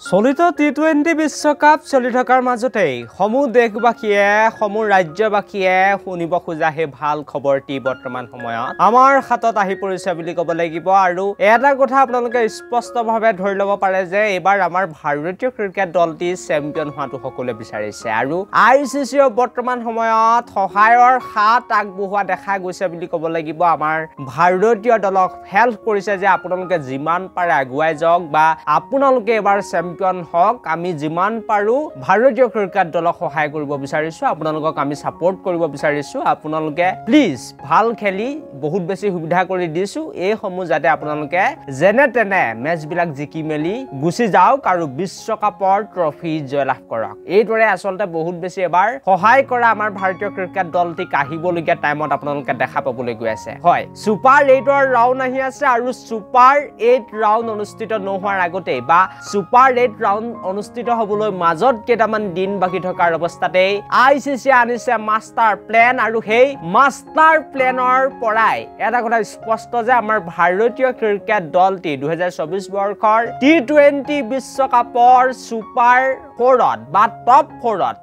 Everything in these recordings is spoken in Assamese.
চলিত টি20 বিশ্বকাপ চলি থকাৰ মাজতেই সমূহ দেশবাসীয়ে সমূহ ৰাজ্যবাসীয়ে শুনিব খোজা হে ভাল খবৰটি বৰ্তমান সময়ত আমাৰ হাতত আহি পৰিছে বুলি ক'ব লাগিব আৰু এটা কথা আপোনালোকে স্পষ্টভাৱে ধৰি ল'ব পাৰে যে এবাৰ আমাৰ ভাৰতীয় ক্ৰিকেট দলটি চেম্পিয়ন হোৱাটো সকলোৱে বিচাৰিছে আৰু ICC বৰ্তমান সময়ত সহায়ৰ হাত আগবঢ়োৱা দেখা গৈছে বুলি ক'ব লাগিব আমাৰ ভাৰতীয় দলক হেল্প কৰিছে যে আপোনালোকে যিমান পাৰে আগুৱাই যাওক বা আপোনালোকে এবাৰ চেম্পিয়ন হওক আমি যিমান পাৰো ভাৰতীয় ক্ৰিকেট দলক সহায় কৰিব বিচাৰিছো আপোনালোকক আমি সাপোৰ্ট কৰিব বিচাৰিছো আপোনালোকে প্লিজ ভাল খেলি বহুত বেছি সুবিধা কৰি দিছো এই সমূহ যাতে আপোনালোকে যেনে তেনে মেচ বিলাক জিকি মেলি গুছি যাওক আৰু বিশ্বকাপৰ ট্ৰফি জয়লাভ কৰক এইদৰে আসলতে বহুত বেছি এবাৰ সহায় কৰা আমাৰ ভাৰতীয় ক্ৰিকেট দলটিক আহিবলগীয়া টাইমত আপোনালোকে দেখা পাবলৈ গৈ আছে হয় সুপাৰ 8ৰ ৰাউণ্ড আহি আছে আৰু সুপাৰ 8 ৰাউণ্ড অনুষ্ঠিত নোহোৱাৰ আগতে বা সুপাৰ 8 ৰাউণ্ড অনুষ্ঠিত হ'বলৈ মাজত কেইটামান দিন বাকি থকাৰ অৱস্থাতে ICC আনিছে মাষ্টাৰ প্লেন আৰু সেই মাষ্টাৰ প্লেনৰ পৰাই এটা কথা স্পষ্ট যে আমাৰ ভাৰতীয় ক্ৰিকেট দলটি 2024 বৰ্ষৰ টি20 বিশ্বকাপৰ সুপাৰ 4ত বা টপ 4ত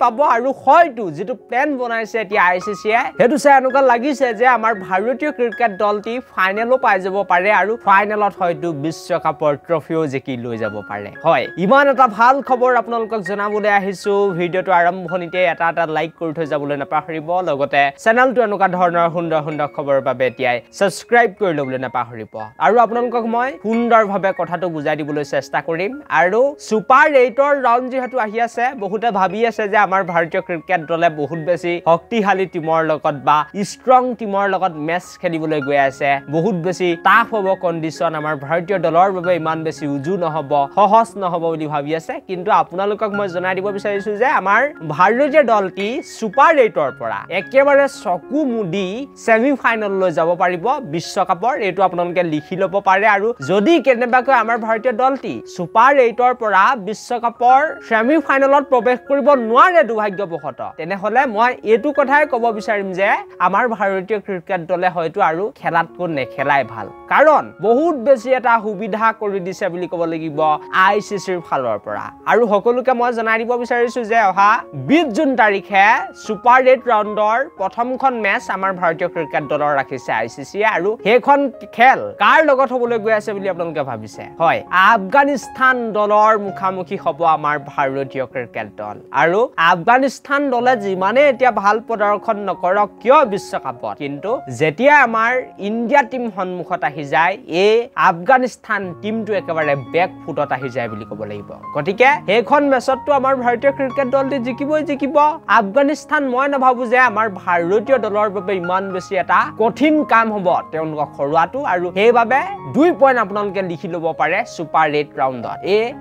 পাব আৰু হয়তো যেটো প্লেন বনাইছে এতিয়া ICC হেতু চাই এনেকুৱা লাগিছে যে আমাৰ ভাৰতীয় ক্ৰিকেট দলটি ফাইনেলো পাই যাব পাৰে আৰু ফাইনেলত হয়তো বিশ্বকাপৰ ট্ৰফিও জিকি লৈ যাব পাৰে হয় ইমান এটা ভাল খবৰ আপোনালোকক জনাবলৈ আহিছো ভিডিওটো আৰম্ভণিতে এটা লাইক কৰি থৈ যাবলৈ নাপাহৰিব লগতে চেনেলটো এনেকুৱা ধৰণৰ সুন্দৰ খবৰৰ বাবে এতিয়াই সাবস্ক্ৰাইব কৰি ল'বলৈ নাপাহৰিব আৰু আপোনালোকক মই সুন্দৰভাৱে কথাটো বুজাই দিবলৈ চেষ্টা কৰিম আৰু সুপাৰ 8ৰ ৰাউণ্ড যেহেতু আহি আছে বহুতে ভাবি আছে যে আমাৰ ভাৰতীয় ক্ৰিকেট দলে বহুত বেছি শক্তিশালী টিমৰ লগত বা ষ্ট্ৰং টিমৰ লগত মেচ খেলিবলৈ গৈ আছে বহুত বেছি টাফ হ'ব কণ্ডিশ্যন আমাৰ ভাৰতীয় দলৰ বাবে ইমান বেছি উজু নহব সহজ নহব বুলি ভাবি আছে কিন্তু আপোনালোকক মই জনাই দিব বিচাৰিছো যে আমাৰ ভাৰতীয় দলটি সুপাৰ 8ৰ পৰা একেবাৰে চকু মুদি সেমি ফাইনেললৈ যাব পাৰিব বিশ্বকাপৰ এটো আপোনালোকে লিখি ল'ব পাৰে আৰু যদি কেনেবাকৈ আমাৰ ভাৰতীয় দলটি সুপাৰ 8ৰ পৰা বিশ্বকাপৰ সেমি ফাইনেলত প্ৰৱেশ কৰিব নোৱাৰে দুৰ্ভাগ্যবশতঃ তেনেহলে মই এটো কথাই ক'ব বিচাৰিম যে আমাৰ ভাৰতীয় ক্ৰিকেট দলে হয়তো আৰু খেলাতকৈ নেখেলাই ভাল কাৰণ বহুত বেছি এটা সুবিধা কৰি দিছে বুলি ক'ব লাগিব ICCৰ ফালৰ পৰা আৰু সকলোকে মই জনাই দিব বিচাৰিছো যে অহা 20 জুন তাৰিখে সুপাৰ 8 ৰাউণ্ডৰ প্ৰথমখন মেচ আমাৰ ভাৰতীয় ক্ৰিকেট দলৰ ৰাখিছে ICC আৰু হেখন খেল কাৰ লগত হ'বলৈ গৈ আছে বুলি আপোনালোকে ভাবিছে হয় আফগানিস্তান দলৰ মুখামুখি হ'ব আমাৰ ভাৰতীয় ক্ৰিকেট দল আৰু আফগানিস্তান দলে যিমানে এতিয়া ভাল প্ৰদৰ্শন নকৰক কিয় বিশ্বকাপত কিন্তু যেতিয়া আমাৰ ইণ্ডিয়া টিম সন্মুখত আহি যায় এই আফগানিস্তান টিমটো একেবাৰে বেক ফুটত আহি যায় বুলি ক'ব লাগিব গতিকে হেখন মেচতটো আমাৰ ভাৰতীয় ক্ৰিকেট দলটি জিকিব আফগানিস্তান মই নাভাবো যে আমাৰ ভাৰতীয় দলৰ বাবে ইমান বেছি এটা কঠিন কাম হ'ব তেওঁলোকক হৰুৱাটো আৰু সেইবাবে 2 পইণ্ট আপোনালোকে লিখি ল'ব পাৰে সুপাৰ 8 ৰাউণ্ডত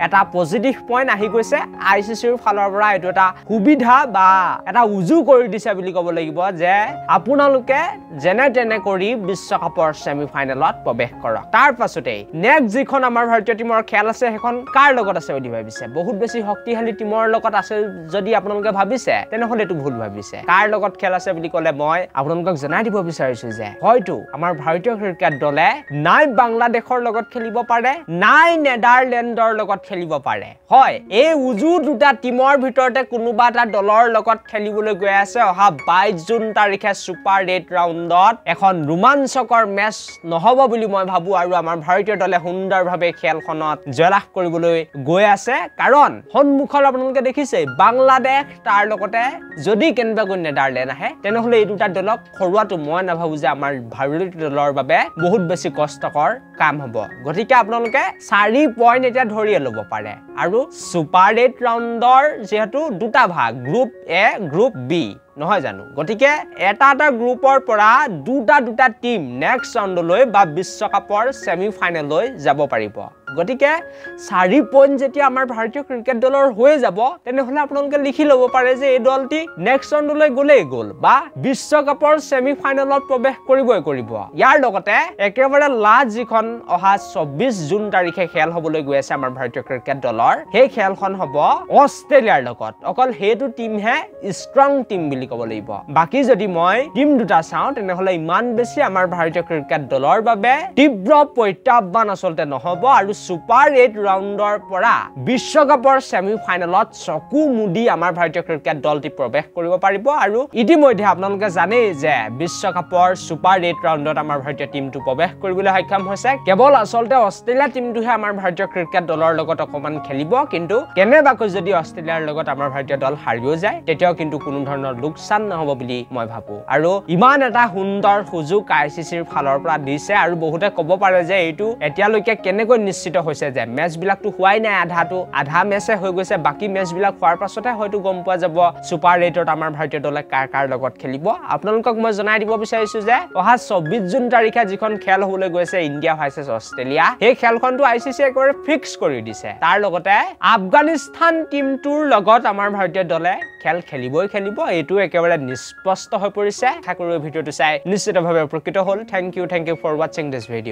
এটা পজিটিভ পইণ্ট আহি গৈছে ICCৰ ফালৰ পৰা এটো এটা সুবিধা বা এটা উজু কৰি দিছে বুলি ক'ব লাগিব যে আপোনালোকে যেনে তেনে কৰি বিশ্বকাপৰ সেমি ফাইনেলত প্ৰৱেশ কৰক তাৰ পাছতে নেক্সট যিখন আমাৰ ভাৰতীয় টিমৰ খেল আছে হেখন কাৰ লগত আছে বুলি ভাবিছে বহুত বেছি শক্তিশালী টিমৰ লগত আছে যদি আপোনালোকে ভাবিছে তেনেহলে এটো ভুল ভাবিছে কাৰ লগত খেল আছে বুলি ক'লে মই আপোনালোকক জনাই দিব বিচাৰিছো যে হয়তো আমাৰ ভাৰতীয় ক্ৰিকেট দলে নাই বাংলাদেশৰ লগত খেলিব পাৰে নাই নেদাৰলেণ্ডৰ লগত খেলিব পাৰে হয় এই উজু দুটা টিমৰ ভিতৰতে কোনোবা এটা দলৰ লগত খেলিবলৈ গৈ আছে অহা 22 জুন তাৰিখে সুপাৰ 8 ৰাউণ্ডত এখন ৰোমাঞ্চকৰ মেচ নহব বুলি মই ভাবো আৰু আমাৰ ভাৰতীয় দলে সুন্দৰভাৱে খেলখনত জয়লাভ কৰিবলৈ গৈ আছে কাৰণ সন্মুখত আপোনালোকে দেখিছে বাংলাদেশ তাৰ লগতে যদি কেনেবাকৈ নেদাৰলেণ্ড আহে তেনেহলে এই দুটা দলক খৰুৱাটো মই নাভাবো যে আমাৰ ভাৰতীয় দলৰ বাবে বহুত বেছি কষ্টকৰ কাম হ'ব গতিকে আপোনালোকে 4 পইণ্ট এটা ধৰি ল'ব পাৰে আৰু সুপাৰ 8 ৰাউণ্ডৰ যেহেতু দুটা ভাগ গ্ৰুপ A গ্ৰুপ B নহয় জানো গতিকে এটা গ্ৰুপৰ পৰা দুটা টিম নেক্সট ৰাউণ্ডলৈ বা বিশ্বকাপৰ সেমি ফাইনেললৈ যাব পাৰিব গতিকে 4 পইণ্ট যেতিয়া আমাৰ ভাৰতীয় ক্ৰিকেট দলৰ হৈ যাব তেনেহলে আপোনালোকে লিখি ল'ব পাৰে যে এই দলটি নেক্সট ৰাউণ্ডলৈ গ'ল বা বিশ্বকাপৰ সেমি ফাইনেলত প্ৰৱেশ কৰিব ইয়াৰ লগতে একেবাৰে লাষ্ট যিখন অহা 24 জুন তাৰিখে খেল হ'বলৈ গৈ আছে আমাৰ ভাৰতীয় ক্ৰিকেট দলৰ সেই খেলখন হ'ব অষ্ট্ৰেলিয়াৰ লগত অকল হেতু টিমহে ষ্ট্ৰং টিম বুলি ক'ব লাগিব বাকি যদি মই টিম দুটা চাওঁ তেনেহলে ইমান বেছি আমাৰ ভাৰতীয় ক্ৰিকেট দলৰ বাবে তীব্ৰ প্ৰত্যাহ্বান আসলতে নহব আৰু সুপাৰ 8 ৰাউণ্ডৰ পৰা বিশ্বকাপৰ সেমিফাইনেলত চকু মুদি আমাৰ ভাৰতীয় ক্ৰিকেট দলটি প্ৰৱেশ কৰিব পাৰিব আৰু ইতিমধ্যে আপোনালোকে জানেই যে বিশ্বকাপৰ সুপাৰ 8 ৰাউণ্ডত আমাৰ ভাৰতীয় টিমটো প্ৰৱেশ কৰিবলৈ সক্ষম হৈছে কেৱল আচলতে অষ্ট্ৰেলিয়া টিমটোহে আমাৰ ভাৰতীয় ক্ৰিকেট দলৰ লগত অকমান খেলিব কিন্তু কেনেবাকৈ যদি অষ্ট্ৰেলিয়াৰ লগত আমাৰ ভাৰতীয় দল হাৰিও যায় তেতিয়াও কিন্তু কোনো ধৰণৰ লোকচান নহব বুলি মই ভাবো আৰু ইমান এটা সুন্দৰ সুযোগ আইসিসিৰ ফালৰ পৰা দিছে আৰু বহুতে ক'ব পাৰে যে এইটো এতিয়ালৈকে কেনেকৈ নিশ্চিত হৈছে যে মেচ বিলাকটো হোৱাই নাই আধা মেচে হৈ গৈছে বাকি মেচ বিলাক হোৱাৰ পাছতে হয়তো গম পোৱা যাব সুপাৰ 8ত আমাৰ ভাৰতীয় দলে কাৰ লগত খেলিব আপোনালোকক মই জনাই দিব বিচাৰিছো যে অহা 24 জুন তাৰিখে যিখন খেল হ'বলৈ গৈছে ইণ্ডিয়া ভাৰ্চেছ অষ্ট্ৰেলিয়া সেই খেলখনটো আইসিসি একেবাৰে ফিক্স কৰি দিছে তাৰ লগতে আফগানিস্তান টিমটোৰ লগত আমাৰ ভাৰতীয় দলে খেল খেলিব এইটো একেবাৰে নিস্পষ্ট হৈ পৰিছে আশা কৰো ভিডিঅটো চাই নিশ্চিতভাৱে উপকৃত হ'ল thank you for watching this video